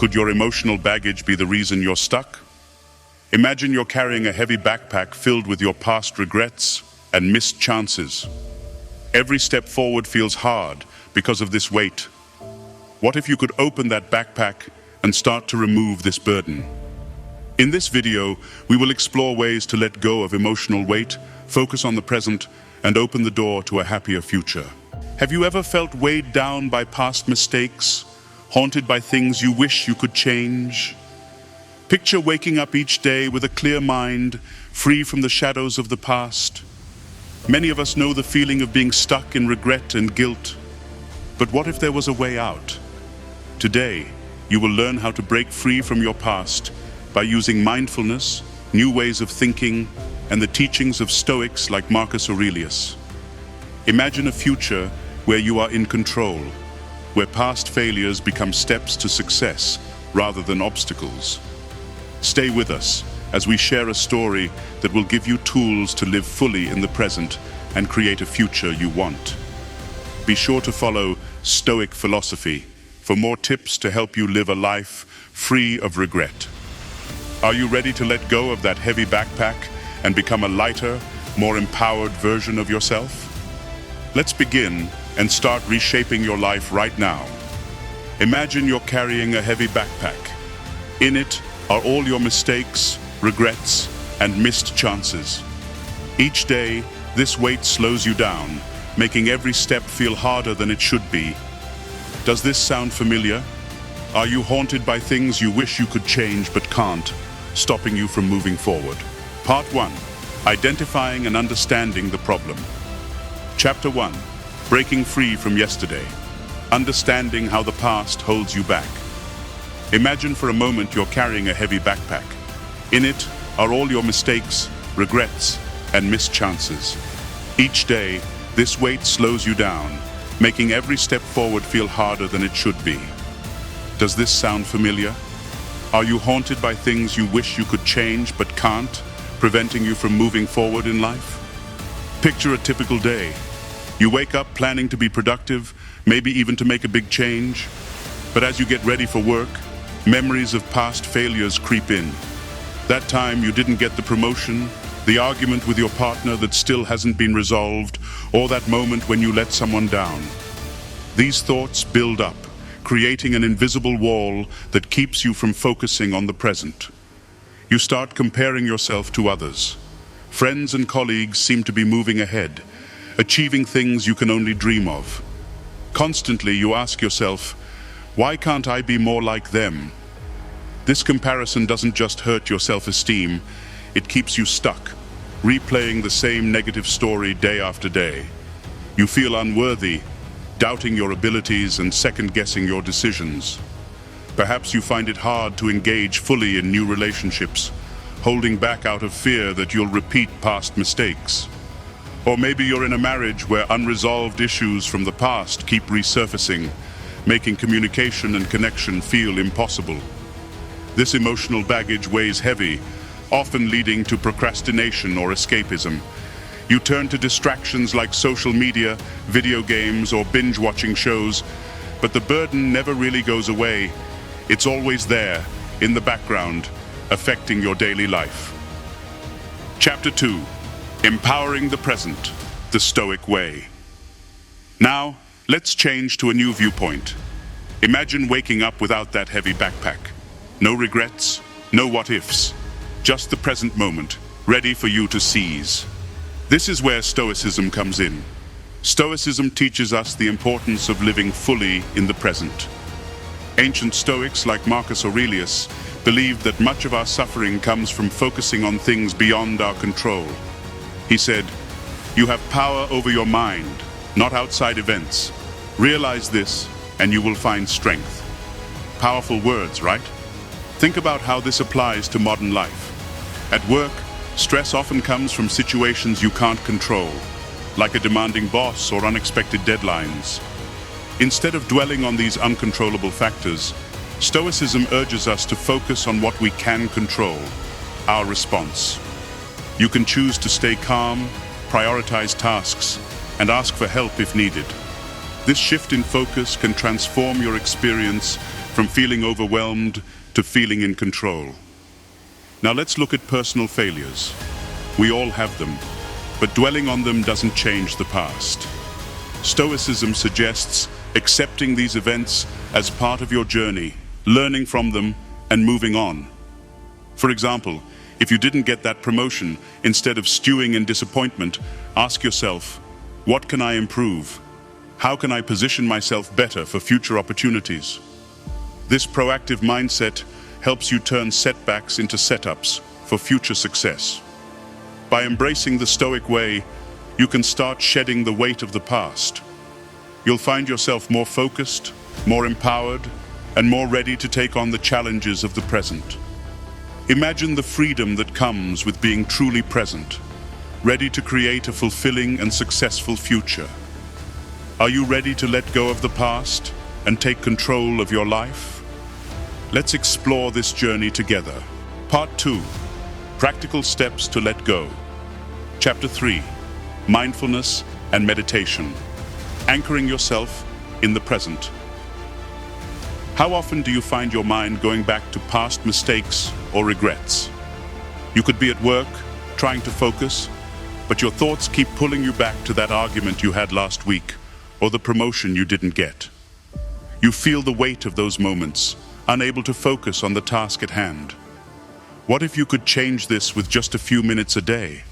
Could your emotional baggage be the reason you're stuck? Imagine you're carrying a heavy backpack filled with your past regrets and missed chances. Every step forward feels hard because of this weight. What if you could open that backpack and start to remove this burden? In this video, we will explore ways to let go of emotional weight, focus on the present, and open the door to a happier future. Have you ever felt weighed down by past mistakes, haunted by things you wish you could change? Picture waking up each day with a clear mind, free from the shadows of the past. Many of us know the feeling of being stuck in regret and guilt. But what if there was a way out? Today, you will learn how to break free from your past by using mindfulness, new ways of thinking, and the teachings of Stoics like Marcus Aurelius. Imagine a future where you are in control, where past failures become steps to success rather than obstacles. Stay with us as we share a story that will give you tools to live fully in the present and create a future you want. Be sure to follow Stoic philosophy for more tips to help you live a life free of regret. Are you ready to let go of that heavy backpack and become a lighter, more empowered version of yourself? Let's begin and start reshaping your life right now. Imagine you're carrying a heavy backpack. In it are all your mistakes, regrets, and missed chances. Each day, this weight slows you down, making every step feel harder than it should be. Does this sound familiar? Are you haunted by things you wish you could change but can't, stopping you from moving forward? Part 1. Identifying and understanding the problem. Chapter 1. Breaking free from yesterday. Understanding how the past holds you back. Imagine for a moment you're carrying a heavy backpack. In it are all your mistakes, regrets, and missed chances. Each day, this weight slows you down, making every step forward feel harder than it should be. Does this sound familiar? Are you haunted by things you wish you could change but can't, preventing you from moving forward in life? Picture a typical day. You wake up planning to be productive, maybe even to make a big change. But as you get ready for work, memories of past failures creep in. That time you didn't get the promotion, the argument with your partner that still hasn't been resolved, or that moment when you let someone down. These thoughts build up, creating an invisible wall that keeps you from focusing on the present. You start comparing yourself to others. Friends and colleagues seem to be moving ahead, achieving things you can only dream of. Constantly you ask yourself, why can't I be more like them? This comparison doesn't just hurt your self-esteem, it keeps you stuck, replaying the same negative story day after day. You feel unworthy, doubting your abilities and second-guessing your decisions. Perhaps you find it hard to engage fully in new relationships, holding back out of fear that you'll repeat past mistakes. Or maybe you're in a marriage where unresolved issues from the past keep resurfacing, making communication and connection feel impossible. This emotional baggage weighs heavy, often leading to procrastination or escapism. You turn to distractions like social media, video games, or binge-watching shows, but the burden never really goes away. It's always there, in the background, affecting your daily life. Chapter 2. Empowering the present, the Stoic way. Now, let's change to a new viewpoint. Imagine waking up without that heavy backpack. No regrets, no what-ifs, just the present moment, ready for you to seize. This is where Stoicism comes in. Stoicism teaches us the importance of living fully in the present. Ancient Stoics like Marcus Aurelius believed that much of our suffering comes from focusing on things beyond our control. He said, "You have power over your mind, not outside events. Realize this, and you will find strength." Powerful words, right? Think about how this applies to modern life. At work, stress often comes from situations you can't control, like a demanding boss or unexpected deadlines. Instead of dwelling on these uncontrollable factors, Stoicism urges us to focus on what we can control, our response. You can choose to stay calm, prioritize tasks, and ask for help if needed. This shift in focus can transform your experience, from feeling overwhelmed to feeling in control. Now let's look at personal failures. We all have them, but dwelling on them doesn't change the past. Stoicism suggests accepting these events as part of your journey, learning from them, and moving on. For example, if you didn't get that promotion, instead of stewing in disappointment, ask yourself, what can I improve? How can I position myself better for future opportunities? This proactive mindset helps you turn setbacks into setups for future success. By embracing the Stoic way, you can start shedding the weight of the past. You'll find yourself more focused, more empowered, and more ready to take on the challenges of the present. Imagine the freedom that comes with being truly present, ready to create a fulfilling and successful future. Are you ready to let go of the past and take control of your life? Let's explore this journey together. Part 2. Practical steps to let go. Chapter 3. Mindfulness and meditation. Anchoring yourself in the present. How often do you find your mind going back to past mistakes or regrets? You could be at work, trying to focus, but your thoughts keep pulling you back to that argument you had last week or the promotion you didn't get. You feel the weight of those moments, unable to focus on the task at hand. What if you could change this with just a few minutes a day?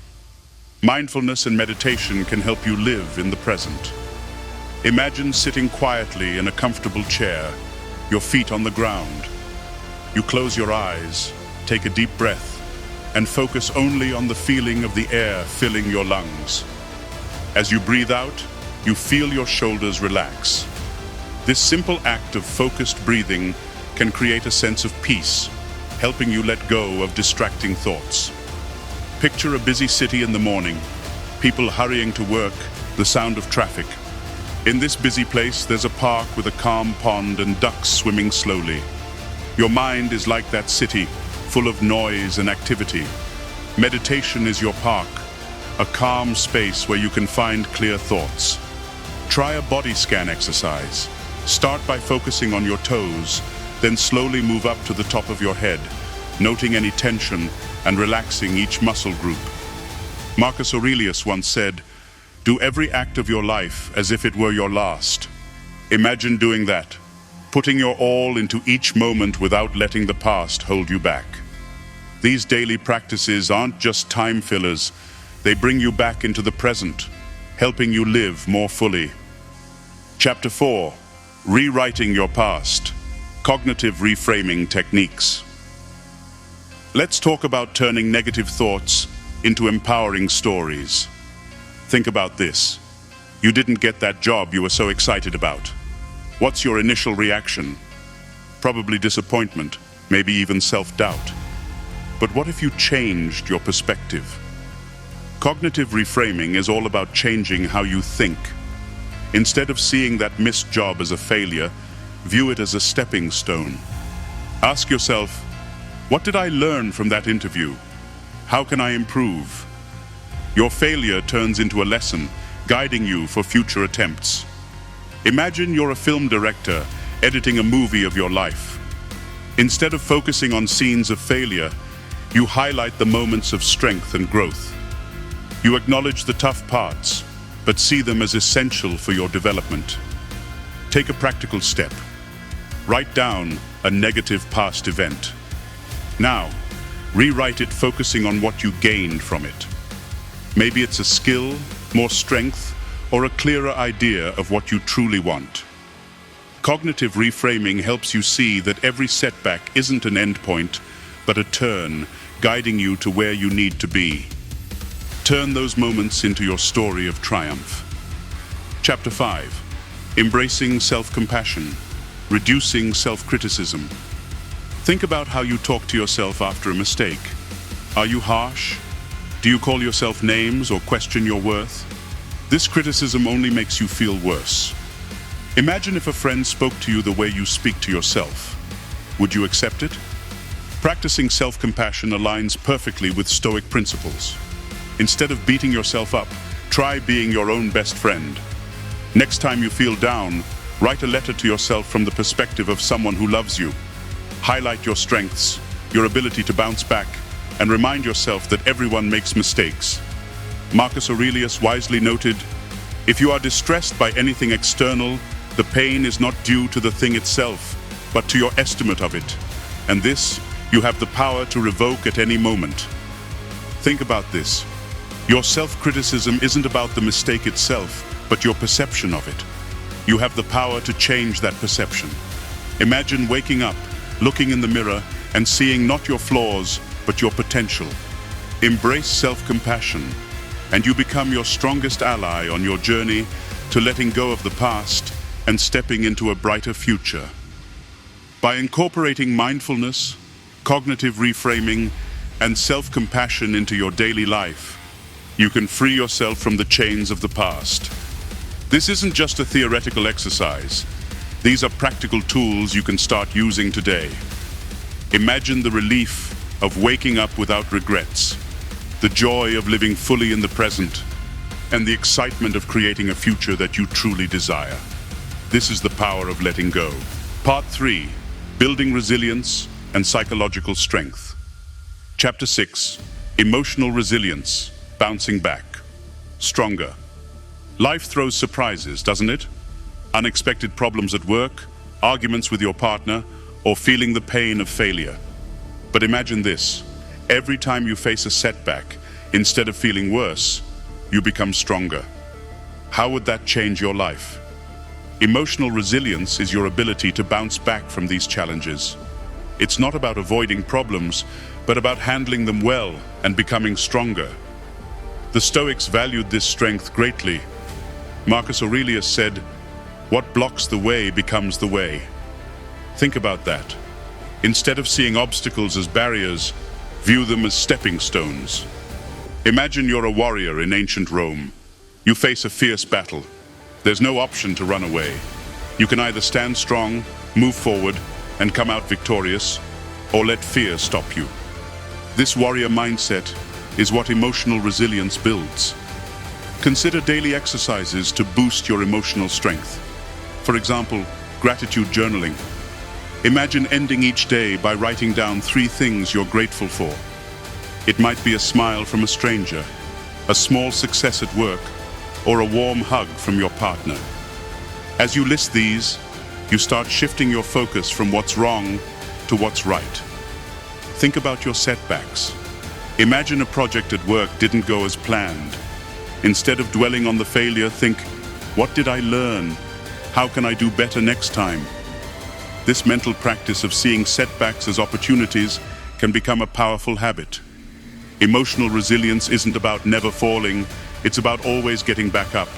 Mindfulness and meditation can help you live in the present. Imagine sitting quietly in a comfortable chair, your feet on the ground. You close your eyes, take a deep breath, and focus only on the feeling of the air filling your lungs. As you breathe out, you feel your shoulders relax. This simple act of focused breathing can create a sense of peace, helping you let go of distracting thoughts. Picture a busy city in the morning, people hurrying to work, the sound of traffic. In this busy place, there's a park with a calm pond and ducks swimming slowly. Your mind is like that city, full of noise and activity. Meditation is your park, a calm space where you can find clear thoughts. Try a body scan exercise. Start by focusing on your toes, then slowly move up to the top of your head, noting any tension and relaxing each muscle group. Marcus Aurelius once said, "Do every act of your life as if it were your last." Imagine doing that, putting your all into each moment without letting the past hold you back. These daily practices aren't just time fillers, they bring you back into the present, helping you live more fully. Chapter 4. Rewriting your past. Cognitive reframing techniques. Let's talk about turning negative thoughts into empowering stories. Think about this. You didn't get that job you were so excited about. What's your initial reaction? Probably disappointment, maybe even self-doubt. But what if you changed your perspective? Cognitive reframing is all about changing how you think. Instead of seeing that missed job as a failure, view it as a stepping stone. Ask yourself, what did I learn from that interview? How can I improve? Your failure turns into a lesson, guiding you for future attempts. Imagine you're a film director editing a movie of your life. Instead of focusing on scenes of failure, you highlight the moments of strength and growth. You acknowledge the tough parts, but see them as essential for your development. Take a practical step. Write down a negative past event. Now, rewrite it focusing on what you gained from it. Maybe it's a skill, more strength, or a clearer idea of what you truly want. Cognitive reframing helps you see that every setback isn't an endpoint, but a turn, guiding you to where you need to be. Turn those moments into your story of triumph. Chapter 5. Embracing self-compassion. Reducing self-criticism. Think about how you talk to yourself after a mistake. Are you harsh? Do you call yourself names or question your worth? This criticism only makes you feel worse. Imagine if a friend spoke to you the way you speak to yourself. Would you accept it? Practicing self-compassion aligns perfectly with Stoic principles. Instead of beating yourself up, try being your own best friend. Next time you feel down, Write a letter to yourself from the perspective of someone who loves you. Highlight your strengths, your ability to bounce back, and remind yourself that everyone makes mistakes. Marcus Aurelius wisely noted, "If you are distressed by anything external, the pain is not due to the thing itself, but to your estimate of it. And this, you have the power to revoke at any moment." Think about this. Your self-criticism isn't about the mistake itself, but your perception of it. You have the power to change that perception. Imagine waking up, looking in the mirror, and seeing not your flaws, but your potential. Embrace self-compassion, and you become your strongest ally on your journey to letting go of the past and stepping into a brighter future. By incorporating mindfulness, cognitive reframing, and self-compassion into your daily life, you can free yourself from the chains of the past. This isn't just a theoretical exercise. These are practical tools you can start using today. Imagine the relief of waking up without regrets, the joy of living fully in the present, and the excitement of creating a future that you truly desire. This is the power of letting go. Part 3. Building resilience and psychological strength. Chapter 6. Emotional resilience. Bouncing back. Stronger. Life throws surprises, doesn't it? Unexpected problems at work, arguments with your partner, or feeling the pain of failure. But imagine this. Every time you face a setback, instead of feeling worse, you become stronger. How would that change your life? Emotional resilience is your ability to bounce back from these challenges. It's not about avoiding problems, but about handling them well and becoming stronger. The Stoics valued this strength greatly. Marcus Aurelius said, "What blocks the way becomes the way." Think about that. Instead of seeing obstacles as barriers, view them as stepping stones. Imagine you're a warrior in ancient Rome. You face a fierce battle. There's no option to run away. You can either stand strong, move forward, and come out victorious, or let fear stop you. This warrior mindset is what emotional resilience builds. Consider daily exercises to boost your emotional strength. For example, gratitude journaling. Imagine ending each day by writing down 3 things you're grateful for. It might be a smile from a stranger, a small success at work, or a warm hug from your partner. As you list these, you start shifting your focus from what's wrong to what's right. Think about your setbacks. Imagine a project at work didn't go as planned. Instead of dwelling on the failure, think, what did I learn? How can I do better next time? This mental practice of seeing setbacks as opportunities can become a powerful habit. Emotional resilience isn't about never falling, it's about always getting back up.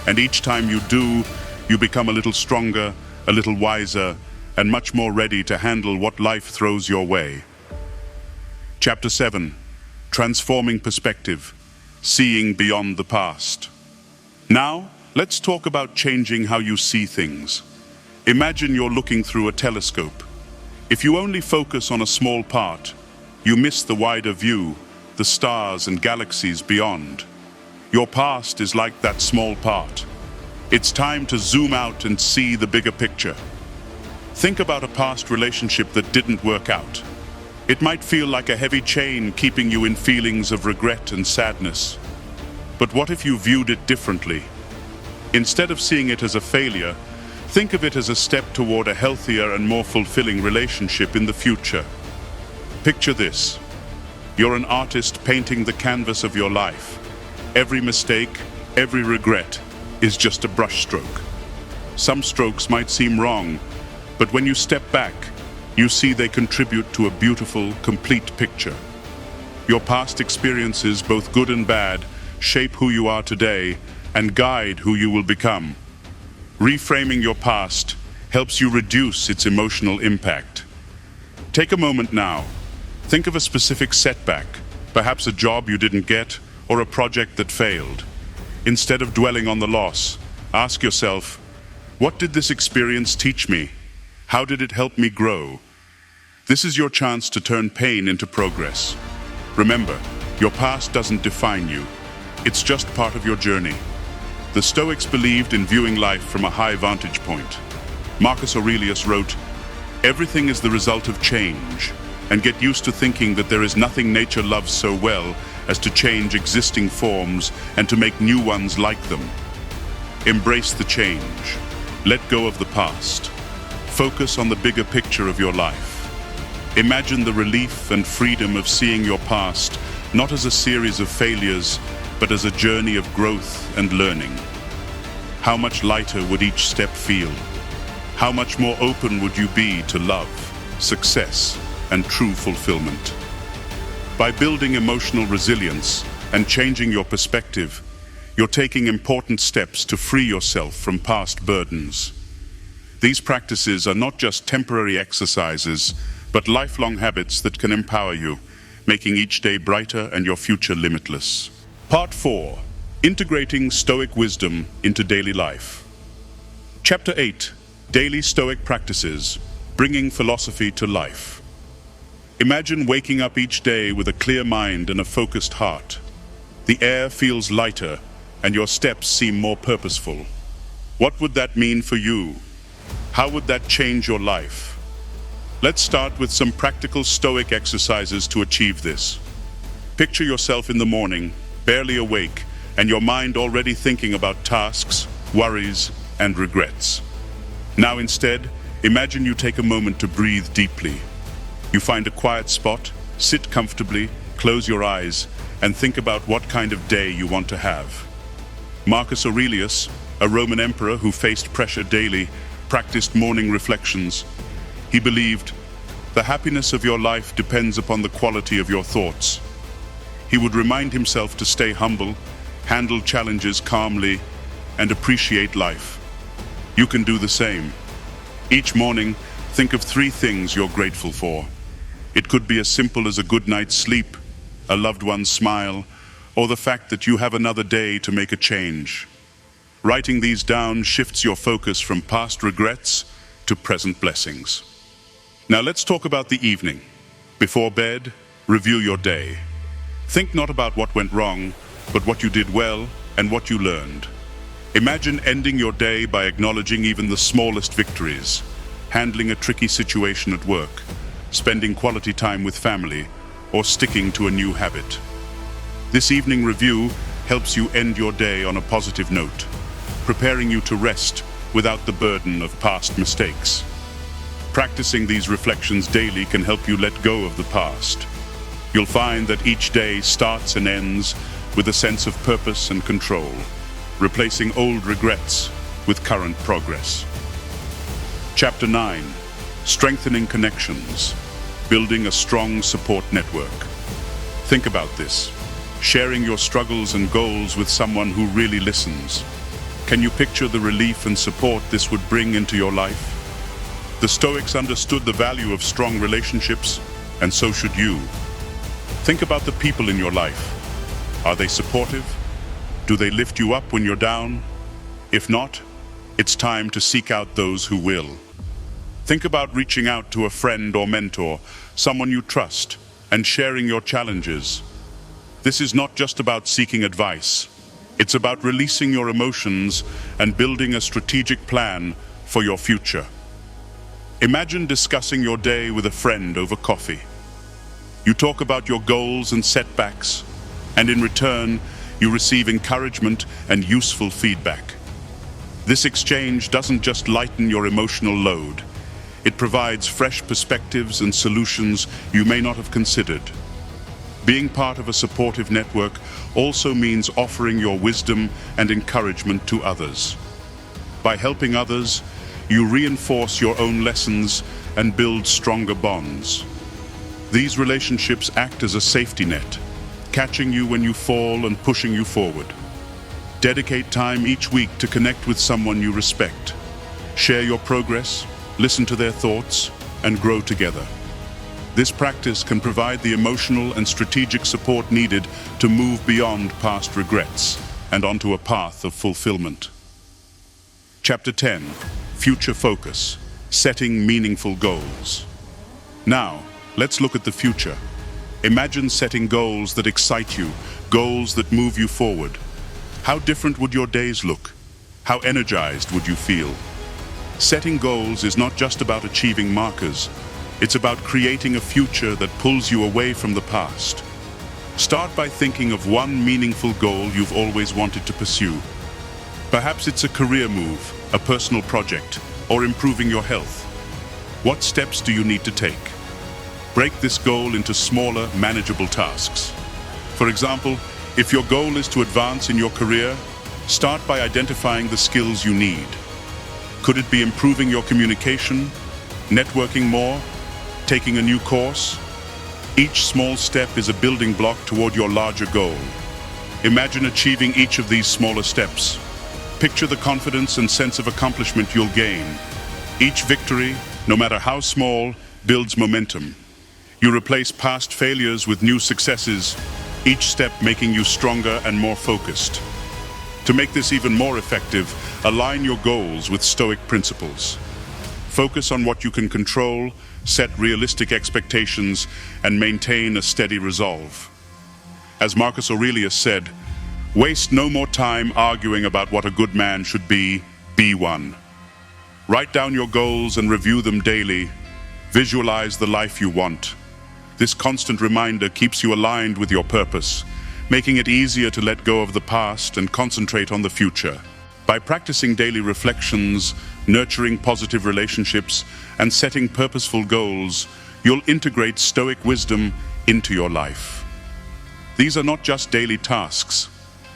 And each time you do, you become a little stronger, a little wiser, and much more ready to handle what life throws your way. Chapter 7. Transforming perspective. Seeing beyond the past. Now, let's talk about changing how you see things. Imagine you're looking through a telescope. If you only focus on a small part, you miss the wider view, the stars and galaxies beyond. Your past is like that small part. It's time to zoom out and see the bigger picture. Think about a past relationship that didn't work out. It might feel like a heavy chain keeping you in feelings of regret and sadness. But what if you viewed it differently? Instead of seeing it as a failure, think of it as a step toward a healthier and more fulfilling relationship in the future. Picture this. You're an artist painting the canvas of your life. Every mistake, every regret is just a brushstroke. Some strokes might seem wrong, but when you step back, you see they contribute to a beautiful, complete picture. Your past experiences, both good and bad, shape who you are today and guide who you will become. Reframing your past helps you reduce its emotional impact. Take a moment now. Think of a specific setback, perhaps a job you didn't get or a project that failed. Instead of dwelling on the loss, ask yourself, what did this experience teach me? How did it help me grow? This is your chance to turn pain into progress. Remember, your past doesn't define you. It's just part of your journey. The Stoics believed in viewing life from a high vantage point. Marcus Aurelius wrote, "Everything is the result of change, and get used to thinking that there is nothing nature loves so well as to change existing forms and to make new ones like them. Embrace the change. Let go of the past. Focus on the bigger picture of your life. Imagine the relief and freedom of seeing your past not as a series of failures, but as a journey of growth and learning. How much lighter would each step feel? How much more open would you be to love, success, and true fulfillment? By building emotional resilience and changing your perspective, you're taking important steps to free yourself from past burdens. These practices are not just temporary exercises, but lifelong habits that can empower you, making each day brighter and your future limitless. Part 4. Integrating Stoic wisdom into daily life. Chapter 8. Daily Stoic practices, bringing philosophy to life. Imagine waking up each day with a clear mind and a focused heart. The air feels lighter, and your steps seem more purposeful. What would that mean for you? How would that change your life? Let's start with some practical Stoic exercises to achieve this. Picture yourself in the morning, barely awake, and your mind already thinking about tasks, worries, and regrets. Now instead, imagine you take a moment to breathe deeply. You find a quiet spot, sit comfortably, close your eyes, and think about what kind of day you want to have. Marcus Aurelius, a Roman emperor who faced pressure daily, practiced morning reflections. He believed, "The happiness of your life depends upon the quality of your thoughts." He would remind himself to stay humble, handle challenges calmly, and appreciate life. You can do the same. Each morning, think of 3 things you're grateful for. It could be as simple as a good night's sleep, a loved one's smile, or the fact that you have another day to make a change. Writing these down shifts your focus from past regrets to present blessings. Now let's talk about the evening. Before bed, review your day. Think not about what went wrong, but what you did well and what you learned. Imagine ending your day by acknowledging even the smallest victories, handling a tricky situation at work, spending quality time with family, or sticking to a new habit. This evening review helps you end your day on a positive note, preparing you to rest without the burden of past mistakes. Practicing these reflections daily can help you let go of the past. You'll find that each day starts and ends with a sense of purpose and control, replacing old regrets with current progress. Chapter 9. Strengthening connections, building a strong support network. Think about this. Sharing your struggles and goals with someone who really listens. Can you picture the relief and support this would bring into your life? The Stoics understood the value of strong relationships, and so should you. Think about the people in your life. Are they supportive? Do they lift you up when you're down? If not, it's time to seek out those who will. Think about reaching out to a friend or mentor, someone you trust, and sharing your challenges. This is not just about seeking advice. It's about releasing your emotions and building a strategic plan for your future. Imagine discussing your day with a friend over coffee. You talk about your goals and setbacks, and in return, you receive encouragement and useful feedback. This exchange doesn't just lighten your emotional load. It provides fresh perspectives and solutions you may not have considered. Being part of a supportive network also means offering your wisdom and encouragement to others. By helping others, you reinforce your own lessons and build stronger bonds. These relationships act as a safety net, catching you when you fall and pushing you forward. Dedicate time each week to connect with someone you respect. Share your progress, listen to their thoughts, and grow together. This practice can provide the emotional and strategic support needed to move beyond past regrets and onto a path of fulfillment. Chapter 10. Future Focus, Setting Meaningful Goals. Now, let's look at the future. Imagine setting goals that excite you, goals that move you forward. How different would your days look? How energized would you feel? Setting goals is not just about achieving markers. It's about creating a future that pulls you away from the past. Start by thinking of one meaningful goal you've always wanted to pursue. Perhaps it's a career move, a personal project, or improving your health. What steps do you need to take? Break this goal into smaller, manageable tasks. For example, if your goal is to advance in your career, start by identifying the skills you need. Could it be improving your communication, networking more, taking a new course? Each small step is a building block toward your larger goal. Imagine achieving each of these smaller steps. Picture the confidence and sense of accomplishment you'll gain. Each victory, no matter how small, builds momentum. You replace past failures with new successes, each step making you stronger and more focused. To make this even more effective, align your goals with Stoic principles. Focus on what you can control, set realistic expectations, and maintain a steady resolve. As Marcus Aurelius said, "Waste no more time arguing about what a good man should be one." Write down your goals and review them daily. Visualize the life you want. This constant reminder keeps you aligned with your purpose, making it easier to let go of the past and concentrate on the future. By practicing daily reflections, nurturing positive relationships, and setting purposeful goals, you'll integrate Stoic wisdom into your life. These are not just daily tasks.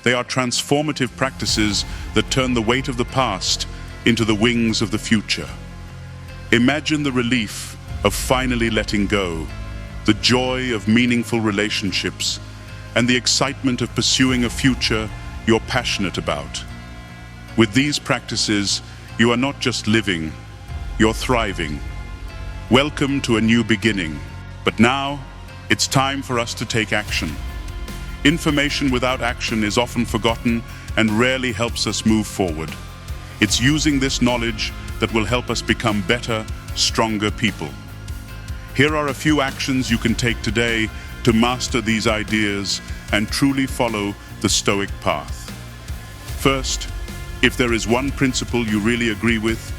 They are transformative practices that turn the weight of the past into the wings of the future. Imagine the relief of finally letting go, the joy of meaningful relationships, and the excitement of pursuing a future you're passionate about. With these practices, you are not just living, you're thriving. Welcome to a new beginning. But now, it's time for us to take action. Information without action is often forgotten and rarely helps us move forward. It's using this knowledge that will help us become better, stronger people. Here are a few actions you can take today to master these ideas and truly follow the Stoic path. First, if there is one principle you really agree with,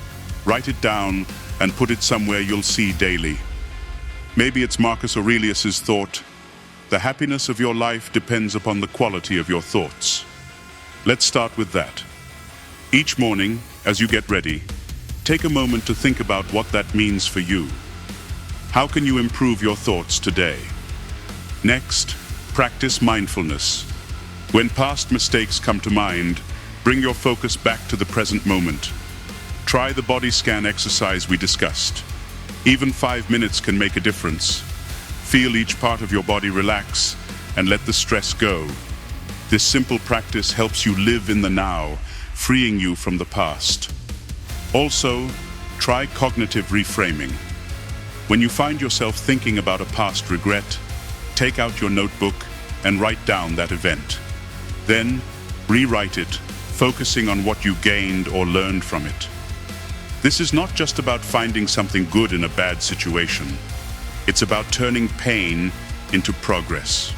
write it down and put it somewhere you'll see daily. Maybe it's Marcus Aurelius's thought, "The happiness of your life depends upon the quality of your thoughts." Let's start with that. Each morning, as you get ready, take a moment to think about what that means for you. How can you improve your thoughts today? Next, practice mindfulness. When past mistakes come to mind, bring your focus back to the present moment. Try the body scan exercise we discussed. Even 5 minutes can make a difference. Feel each part of your body relax and let the stress go. This simple practice helps you live in the now, freeing you from the past. Also, try cognitive reframing. When you find yourself thinking about a past regret, take out your notebook and write down that event. Then, rewrite it, focusing on what you gained or learned from it. This is not just about finding something good in a bad situation. It's about turning pain into progress.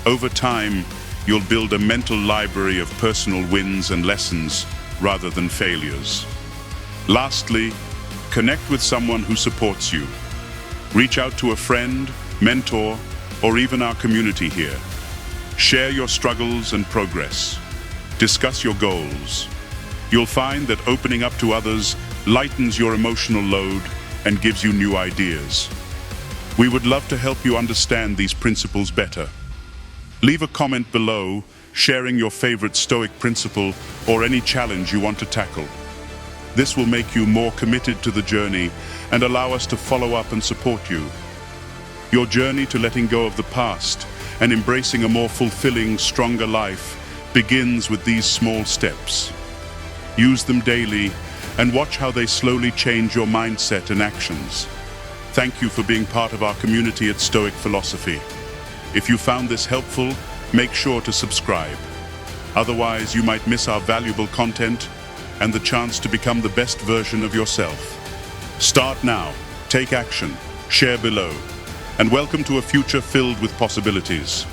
Over time, you'll build a mental library of personal wins and lessons rather than failures. Lastly, connect with someone who supports you. Reach out to a friend, mentor, or even our community here. Share your struggles and progress. Discuss your goals. You'll find that opening up to others lightens your emotional load and gives you new ideas. We would love to help you understand these principles better. Leave a comment below, sharing your favorite Stoic principle or any challenge you want to tackle. This will make you more committed to the journey and allow us to follow up and support you. Your journey to letting go of the past and embracing a more fulfilling, stronger life begins with these small steps. Use them daily and watch how they slowly change your mindset and actions. Thank you for being part of our community at Stoic Philosophy. If you found this helpful, make sure to subscribe. Otherwise, you might miss our valuable content and the chance to become the best version of yourself. Start now, take action, share below, and welcome to a future filled with possibilities.